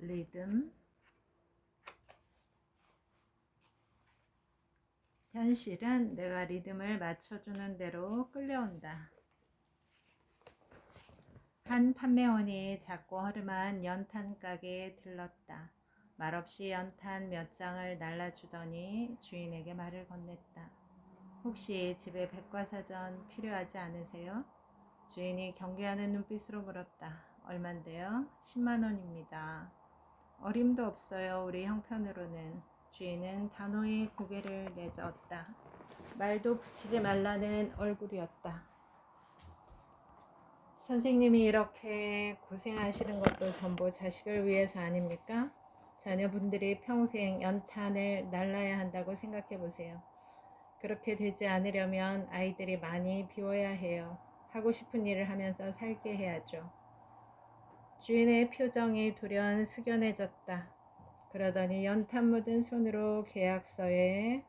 리듬, 현실은 내가 리듬을 맞춰주는 대로 끌려온다. 한 판매원이 작고 허름한 연탄 가게에 들렀다. 말없이 연탄 몇 장을 날라주더니 주인에게 말을 건넸다. 혹시 집에 백과사전 필요하지 않으세요? 주인이 경계하는 눈빛으로 물었다. 얼만데요? 10만 원입니다. 어림도 없어요. 우리 형편으로는. 주인은 단호히 고개를 내저었다. 말도 붙이지 말라는 얼굴이었다. 선생님이 이렇게 고생하시는 것도 전부 자식을 위해서 아닙니까? 자녀분들이 평생 연탄을 날라야 한다고 생각해 보세요. 그렇게 되지 않으려면 아이들이 많이 비워야 해요. 하고 싶은 일을 하면서 살게 해야죠. 주인의 표정이 돌연 숙연해졌다. 그러더니 연탄 묻은 손을 계약서에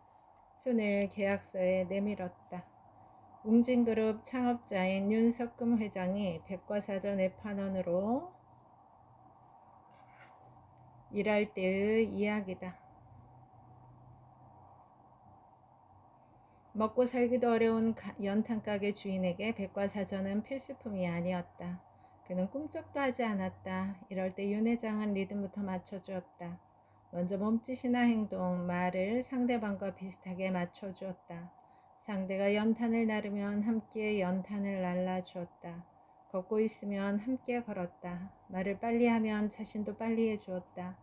내밀었다. 웅진그룹 창업자인 윤석금 회장이 백과사전 외판원으로 일할 때의 이야기다. 먹고 살기도 어려운 연탄가게 주인에게 백과사전은 필수품이 아니었다. 그는 꿈쩍도 하지 않았다. 이럴 때 윤 회장은 리듬부터 맞춰주었다. 먼저 몸짓이나 행동, 말을 상대방과 비슷하게 맞춰주었다. 상대가 연탄을 나르면 함께 연탄을 날라주었다. 걷고 있으면 함께 걸었다. 말을 빨리 하면 자신도 빨리 해주었다.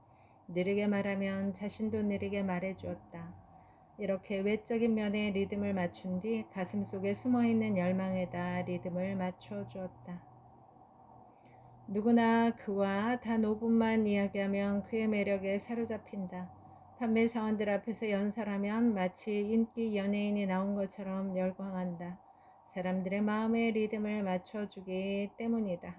느리게 말하면 자신도 느리게 말해주었다. 이렇게 외적인 면에 리듬을 맞춘 뒤 가슴속에 숨어있는 열망에다 리듬을 맞춰주었다. 누구나 그와 단 5분만 이야기하면 그의 매력에 사로잡힌다. 판매 사원들 앞에서 연설하면 마치 인기 연예인이 나온 것처럼 열광한다. 사람들의 마음의 리듬을 맞춰주기 때문이다.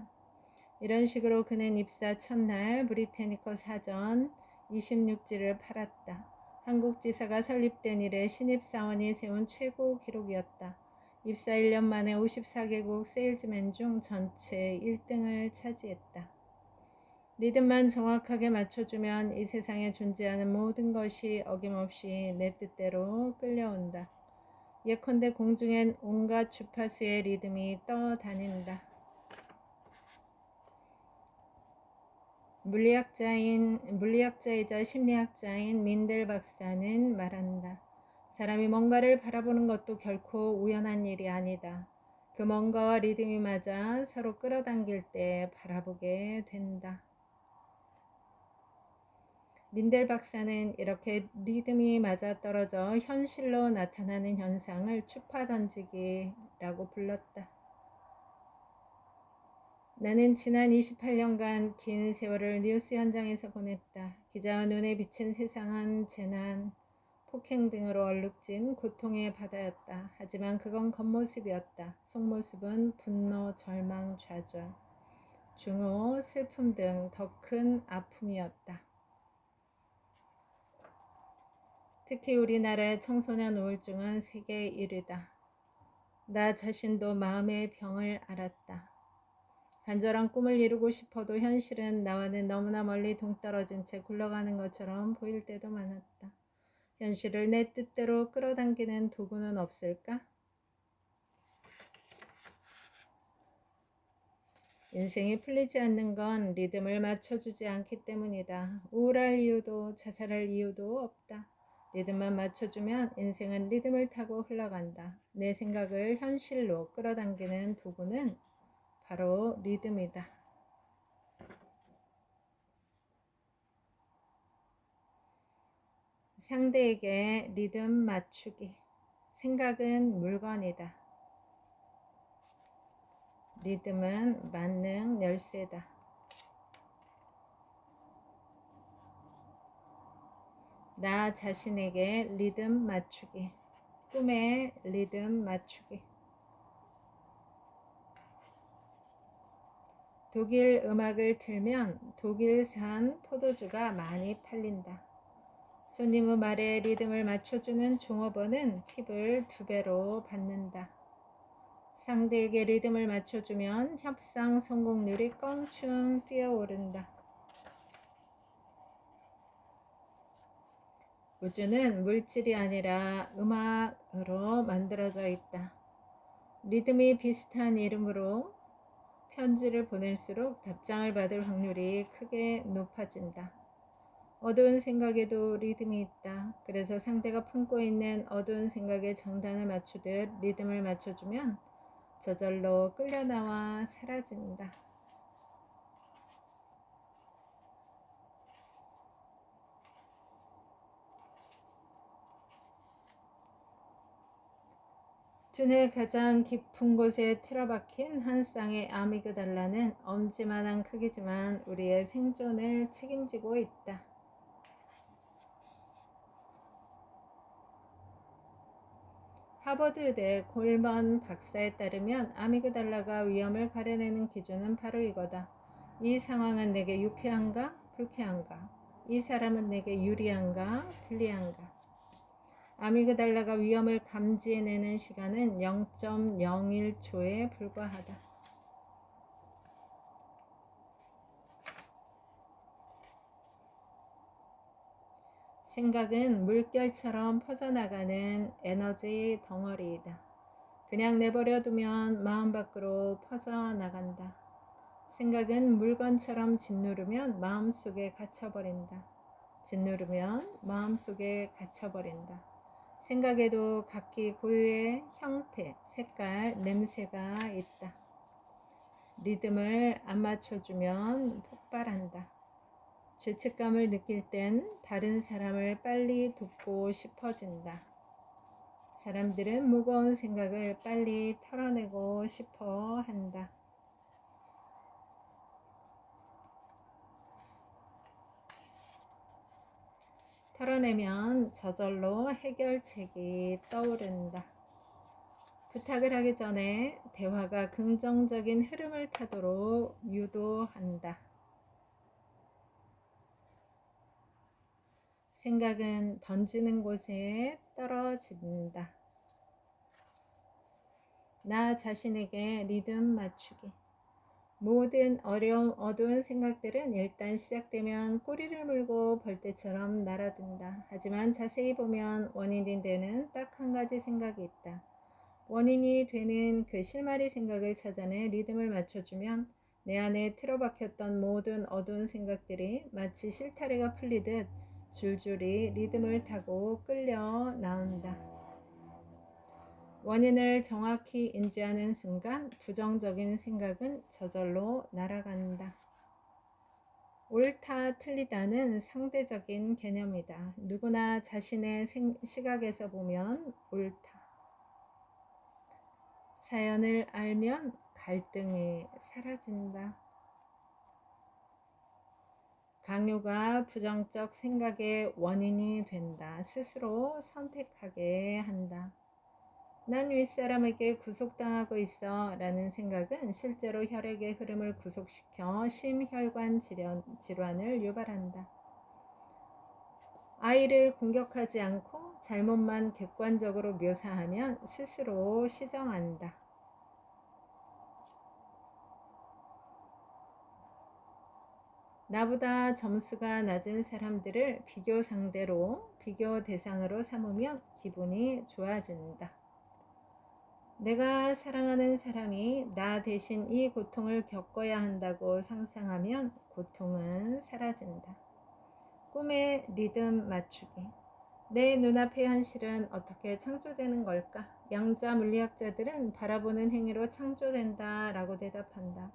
이런 식으로 그는 입사 첫날 브리테니커 사전 26지를 팔았다. 한국 지사가 설립된 이래 신입사원이 세운 최고 기록이었다. 입사 1년 만에 54개국 세일즈맨 중 전체 1등을 차지했다. 리듬만 정확하게 맞춰주면 이 세상에 존재하는 모든 것이 어김없이 내 뜻대로 끌려온다. 예컨대 공중엔 온갖 주파수의 리듬이 떠다닌다. 물리학자이자 심리학자인 민델 박사는 말한다. 사람이 뭔가를 바라보는 것도 결코 우연한 일이 아니다. 그 뭔가와 리듬이 맞아 서로 끌어당길 때 바라보게 된다. 민델 박사는 이렇게 리듬이 맞아떨어져 현실로 나타나는 현상을 추파 던지기라고 불렀다. 나는 지난 28년간 긴 세월을 뉴스 현장에서 보냈다. 기자의 눈에 비친 세상은 재난, 폭행 등으로 얼룩진 고통의 바다였다. 하지만 그건 겉모습이었다. 속모습은 분노, 절망, 좌절, 중호, 슬픔 등 더 큰 아픔이었다. 특히 우리나라의 청소년 우울증은 세계 1위다. 나 자신도 마음의 병을 앓았다. 간절한 꿈을 이루고 싶어도 현실은 나와는 너무나 멀리 동떨어진 채 굴러가는 것처럼 보일 때도 많았다. 현실을 내 뜻대로 끌어당기는 도구는 없을까? 인생이 풀리지 않는 건 리듬을 맞춰주지 않기 때문이다. 우울할 이유도 자살할 이유도 없다. 리듬만 맞춰주면 인생은 리듬을 타고 흘러간다. 내 생각을 현실로 끌어당기는 도구는 바로 리듬이다. 상대에게 리듬 맞추기. 생각은 물건이다. 리듬은 만능 열쇠다. 나 자신에게 리듬 맞추기. 꿈에 리듬 맞추기. 독일 음악을 틀면 독일산 포도주가 많이 팔린다. 손님의 말에 리듬을 맞춰주는 종업원은 팁을 2배로 받는다. 상대에게 리듬을 맞춰주면 협상 성공률이 껑충 뛰어오른다. 우주는 물질이 아니라 음악으로 만들어져 있다. 리듬이 비슷한 이름으로 편지를 보낼수록 답장을 받을 확률이 크게 높아진다. 어두운 생각에도 리듬이 있다. 그래서 상대가 품고 있는 어두운 생각에 정단을 맞추듯 리듬을 맞춰주면 저절로 끌려나와 사라진다. 두뇌 가장 깊은 곳에 틀어박힌 한 쌍의 아미그달라는 엄지만한 크기지만 우리의 생존을 책임지고 있다. 하버드대 골먼 박사에 따르면 아미그달라가 위험을 가려내는 기준은 바로 이거다. 이 상황은 내게 유쾌한가? 불쾌한가? 이 사람은 내게 유리한가? 불리한가? 아미그달라가 위험을 감지해내는 시간은 0.01초에 불과하다. 생각은 물결처럼 퍼져나가는 에너지 덩어리이다. 그냥 내버려 두면 마음 밖으로 퍼져나간다. 생각은 물건처럼 짓누르면 마음속에 갇혀버린다. 짓누르면 마음속에 갇혀버린다. 생각에도 각기 고유의 형태, 색깔, 냄새가 있다. 리듬을 안 맞춰주면 폭발한다. 죄책감을 느낄 땐 다른 사람을 빨리 돕고 싶어진다. 사람들은 무거운 생각을 빨리 털어내고 싶어 한다. 털어내면 저절로 해결책이 떠오른다. 부탁을 하기 전에 대화가 긍정적인 흐름을 타도록 유도한다. 생각은 던지는 곳에 떨어진다. 나 자신에게 리듬 맞추기. 모든 어두운 생각들은 일단 시작되면 꼬리를 물고 벌떼처럼 날아든다. 하지만 자세히 보면 원인이 되는 딱 한 가지 생각이 있다. 원인이 되는 그 실마리 생각을 찾아내 리듬을 맞춰주면 내 안에 틀어박혔던 모든 어두운 생각들이 마치 실타래가 풀리듯 줄줄이 리듬을 타고 끌려 나온다. 원인을 정확히 인지하는 순간 부정적인 생각은 저절로 날아간다. 옳다, 틀리다는 상대적인 개념이다. 누구나 자신의 시각에서 보면 옳다. 사연을 알면 갈등이 사라진다. 강요가 부정적 생각의 원인이 된다. 스스로 선택하게 한다. 난 윗사람에게 구속당하고 있어 라는 생각은 실제로 혈액의 흐름을 구속시켜 심혈관 질환을 유발한다. 아이를 공격하지 않고 잘못만 객관적으로 묘사하면 스스로 시정한다. 나보다 점수가 낮은 사람들을 비교 상대로, 비교 대상으로 삼으면 기분이 좋아진다. 내가 사랑하는 사람이 나 대신 이 고통을 겪어야 한다고 상상하면 고통은 사라진다. 꿈의 리듬 맞추기. 내 눈앞의 현실은 어떻게 창조되는 걸까? 양자 물리학자들은 바라보는 행위로 창조된다 라고 대답한다.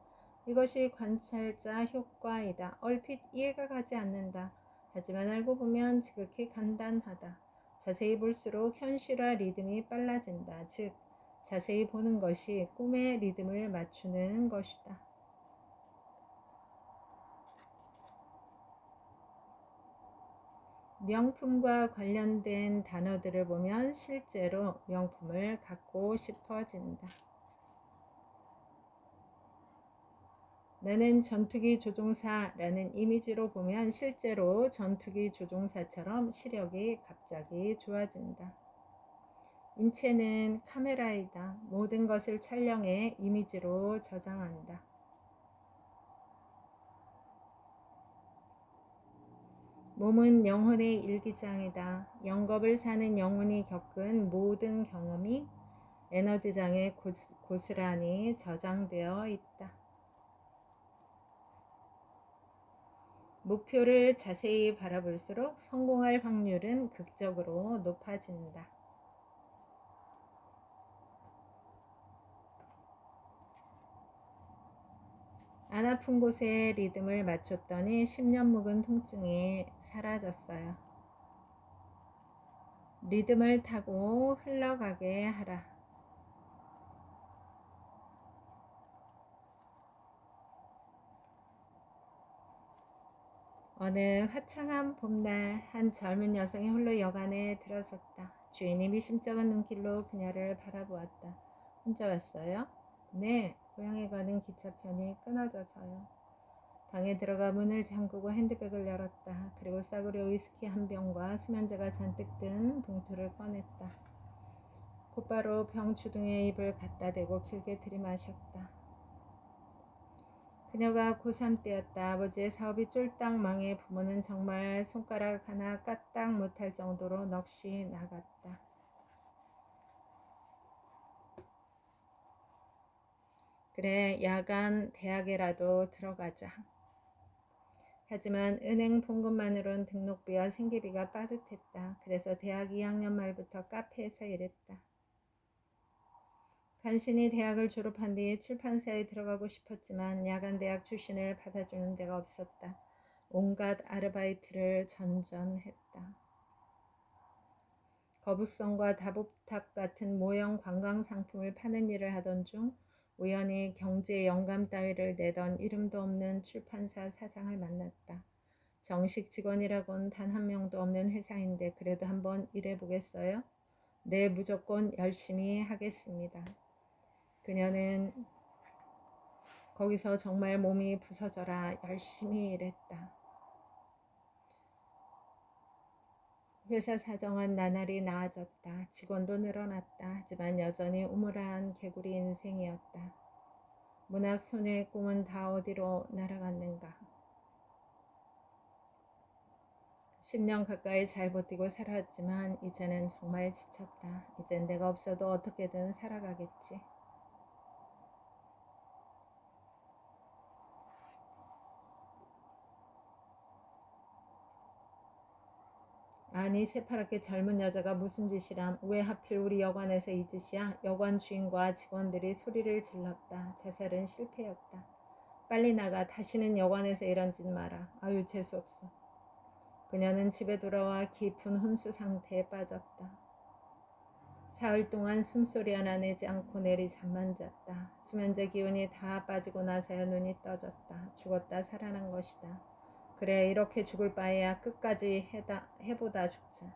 이것이 관찰자 효과이다. 얼핏 이해가 가지 않는다. 하지만 알고 보면 지극히 간단하다. 자세히 볼수록 현실화 리듬이 빨라진다. 즉, 자세히 보는 것이 꿈의 리듬을 맞추는 것이다. 명품과 관련된 단어들을 보면 실제로 명품을 갖고 싶어진다. 나는 전투기 조종사라는 이미지로 보면 실제로 전투기 조종사처럼 시력이 갑자기 좋아진다. 인체는 카메라이다. 모든 것을 촬영해 이미지로 저장한다. 몸은 영혼의 일기장이다. 영겁을 사는 영혼이 겪은 모든 경험이 에너지장에 고스란히 저장되어 있다. 목표를 자세히 바라볼수록 성공할 확률은 극적으로 높아진다. 안 아픈 곳에 리듬을 맞췄더니 10년 묵은 통증이 사라졌어요. 리듬을 타고 흘러가게 하라. 어느 화창한 봄날 한 젊은 여성이 홀로 여관에 들어섰다. 주인이 미심쩍은 눈길로 그녀를 바라보았다. 혼자 왔어요? 네, 고향에 가는 기차편이 끊어져서요. 방에 들어가 문을 잠그고 핸드백을 열었다. 그리고 싸구려 위스키 한 병과 수면제가 잔뜩 든 봉투를 꺼냈다. 곧바로 병 주둥이에 입을 갖다 대고 길게 들이마셨다. 그녀가 고3 때였다. 아버지의 사업이 쫄딱 망해 부모는 정말 손가락 하나 까딱 못할 정도로 넋이 나갔다. 그래, 야간 대학에라도 들어가자. 하지만 은행 봉급만으론 등록비와 생계비가 빠듯했다. 그래서 대학 2학년 말부터 카페에서 일했다. 간신히 대학을 졸업한 뒤 출판사에 들어가고 싶었지만 야간 대학 출신을 받아주는 데가 없었다. 온갖 아르바이트를 전전했다. 거북선과 다복탑 같은 모형 관광 상품을 파는 일을 하던 중 우연히 경제 영감 따위를 내던 이름도 없는 출판사 사장을 만났다. 정식 직원이라곤 단 한 명도 없는 회사인데 그래도 한번 일해보겠어요? 네, 무조건 열심히 하겠습니다. 그녀는 거기서 정말 몸이 부서져라 열심히 일했다. 회사 사정은 나날이 나아졌다. 직원도 늘어났다. 하지만 여전히 우물한 개구리 인생이었다. 문학 소녀의 꿈은 다 어디로 날아갔는가. 10년 가까이 잘 버티고 살아왔지만 이제는 정말 지쳤다. 이젠 내가 없어도 어떻게든 살아가겠지. 아니 새파랗게 젊은 여자가 무슨 짓이람. 왜 하필 우리 여관에서 이 짓이야. 여관 주인과 직원들이 소리를 질렀다. 자살은 실패였다. 빨리 나가. 다시는 여관에서 이런 짓 마라. 아유 재수없어. 그녀는 집에 돌아와 깊은 혼수 상태에 빠졌다. 사흘 동안 숨소리 하나 내지 않고 내리 잠만 잤다. 수면제 기운이 다 빠지고 나서야 눈이 떠졌다. 죽었다 살아난 것이다. 그래 이렇게 죽을 바에야 끝까지 해보다 죽자.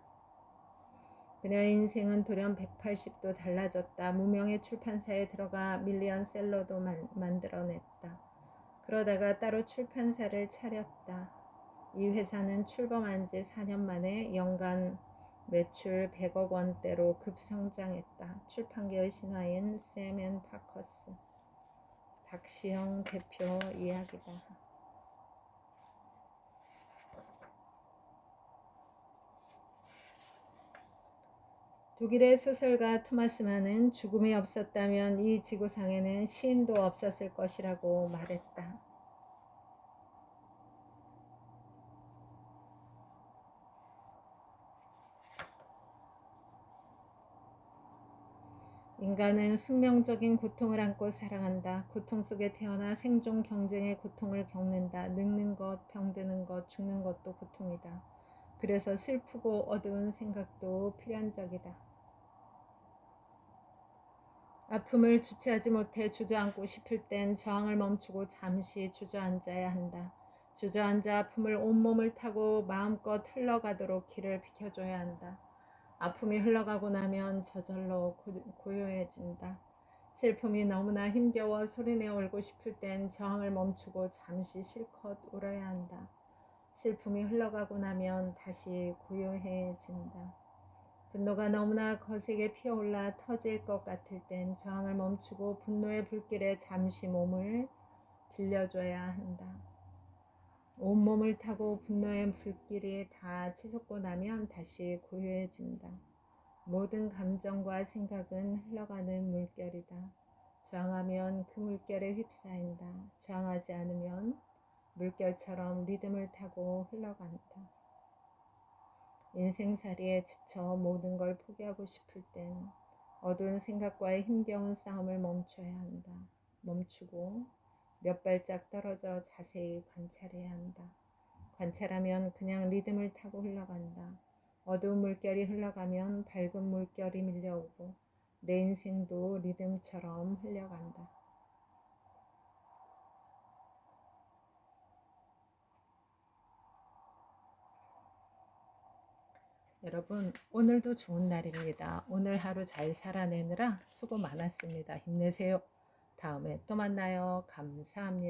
그녀의 인생은 돌연 180도 달라졌다. 무명의 출판사에 들어가 밀리언셀러도 만들어냈다. 그러다가 따로 출판사를 차렸다. 이 회사는 출범한 지 4년 만에 연간 매출 100억 원대로 급성장했다. 출판계의 신화인 샘 앤 파커스 박시영 대표 이야기다. 독일의 소설가 토마스 만은 죽음이 없었다면 이 지구상에는 시인도 없었을 것이라고 말했다. 인간은 숙명적인 고통을 안고 살아간다. 고통 속에 태어나 생존 경쟁의 고통을 겪는다. 늙는 것, 병드는 것, 죽는 것도 고통이다. 그래서 슬프고 어두운 생각도 필연적이다. 아픔을 주체하지 못해 주저앉고 싶을 땐 저항을 멈추고 잠시 주저앉아야 한다. 주저앉아 아픔을 온몸을 타고 마음껏 흘러가도록 길을 비켜줘야 한다. 아픔이 흘러가고 나면 저절로 고요해진다. 슬픔이 너무나 힘겨워 소리내어 울고 싶을 땐 저항을 멈추고 잠시 실컷 울어야 한다. 슬픔이 흘러가고 나면 다시 고요해진다. 분노가 너무나 거세게 피어올라 터질 것 같을 땐 저항을 멈추고 분노의 불길에 잠시 몸을 빌려줘야 한다. 온몸을 타고 분노의 불길이 다 치솟고 나면 다시 고요해진다. 모든 감정과 생각은 흘러가는 물결이다. 저항하면 그 물결에 휩싸인다. 저항하지 않으면 물결처럼 리듬을 타고 흘러간다. 인생살이에 지쳐 모든 걸 포기하고 싶을 땐 어두운 생각과의 힘겨운 싸움을 멈춰야 한다. 멈추고 몇 발짝 떨어져 자세히 관찰해야 한다. 관찰하면 그냥 리듬을 타고 흘러간다. 어두운 물결이 흘러가면 밝은 물결이 밀려오고 내 인생도 리듬처럼 흘러간다. 여러분, 오늘도 좋은 날입니다. 오늘 하루 잘 살아내느라 수고 많았습니다. 힘내세요. 다음에 또 만나요. 감사합니다.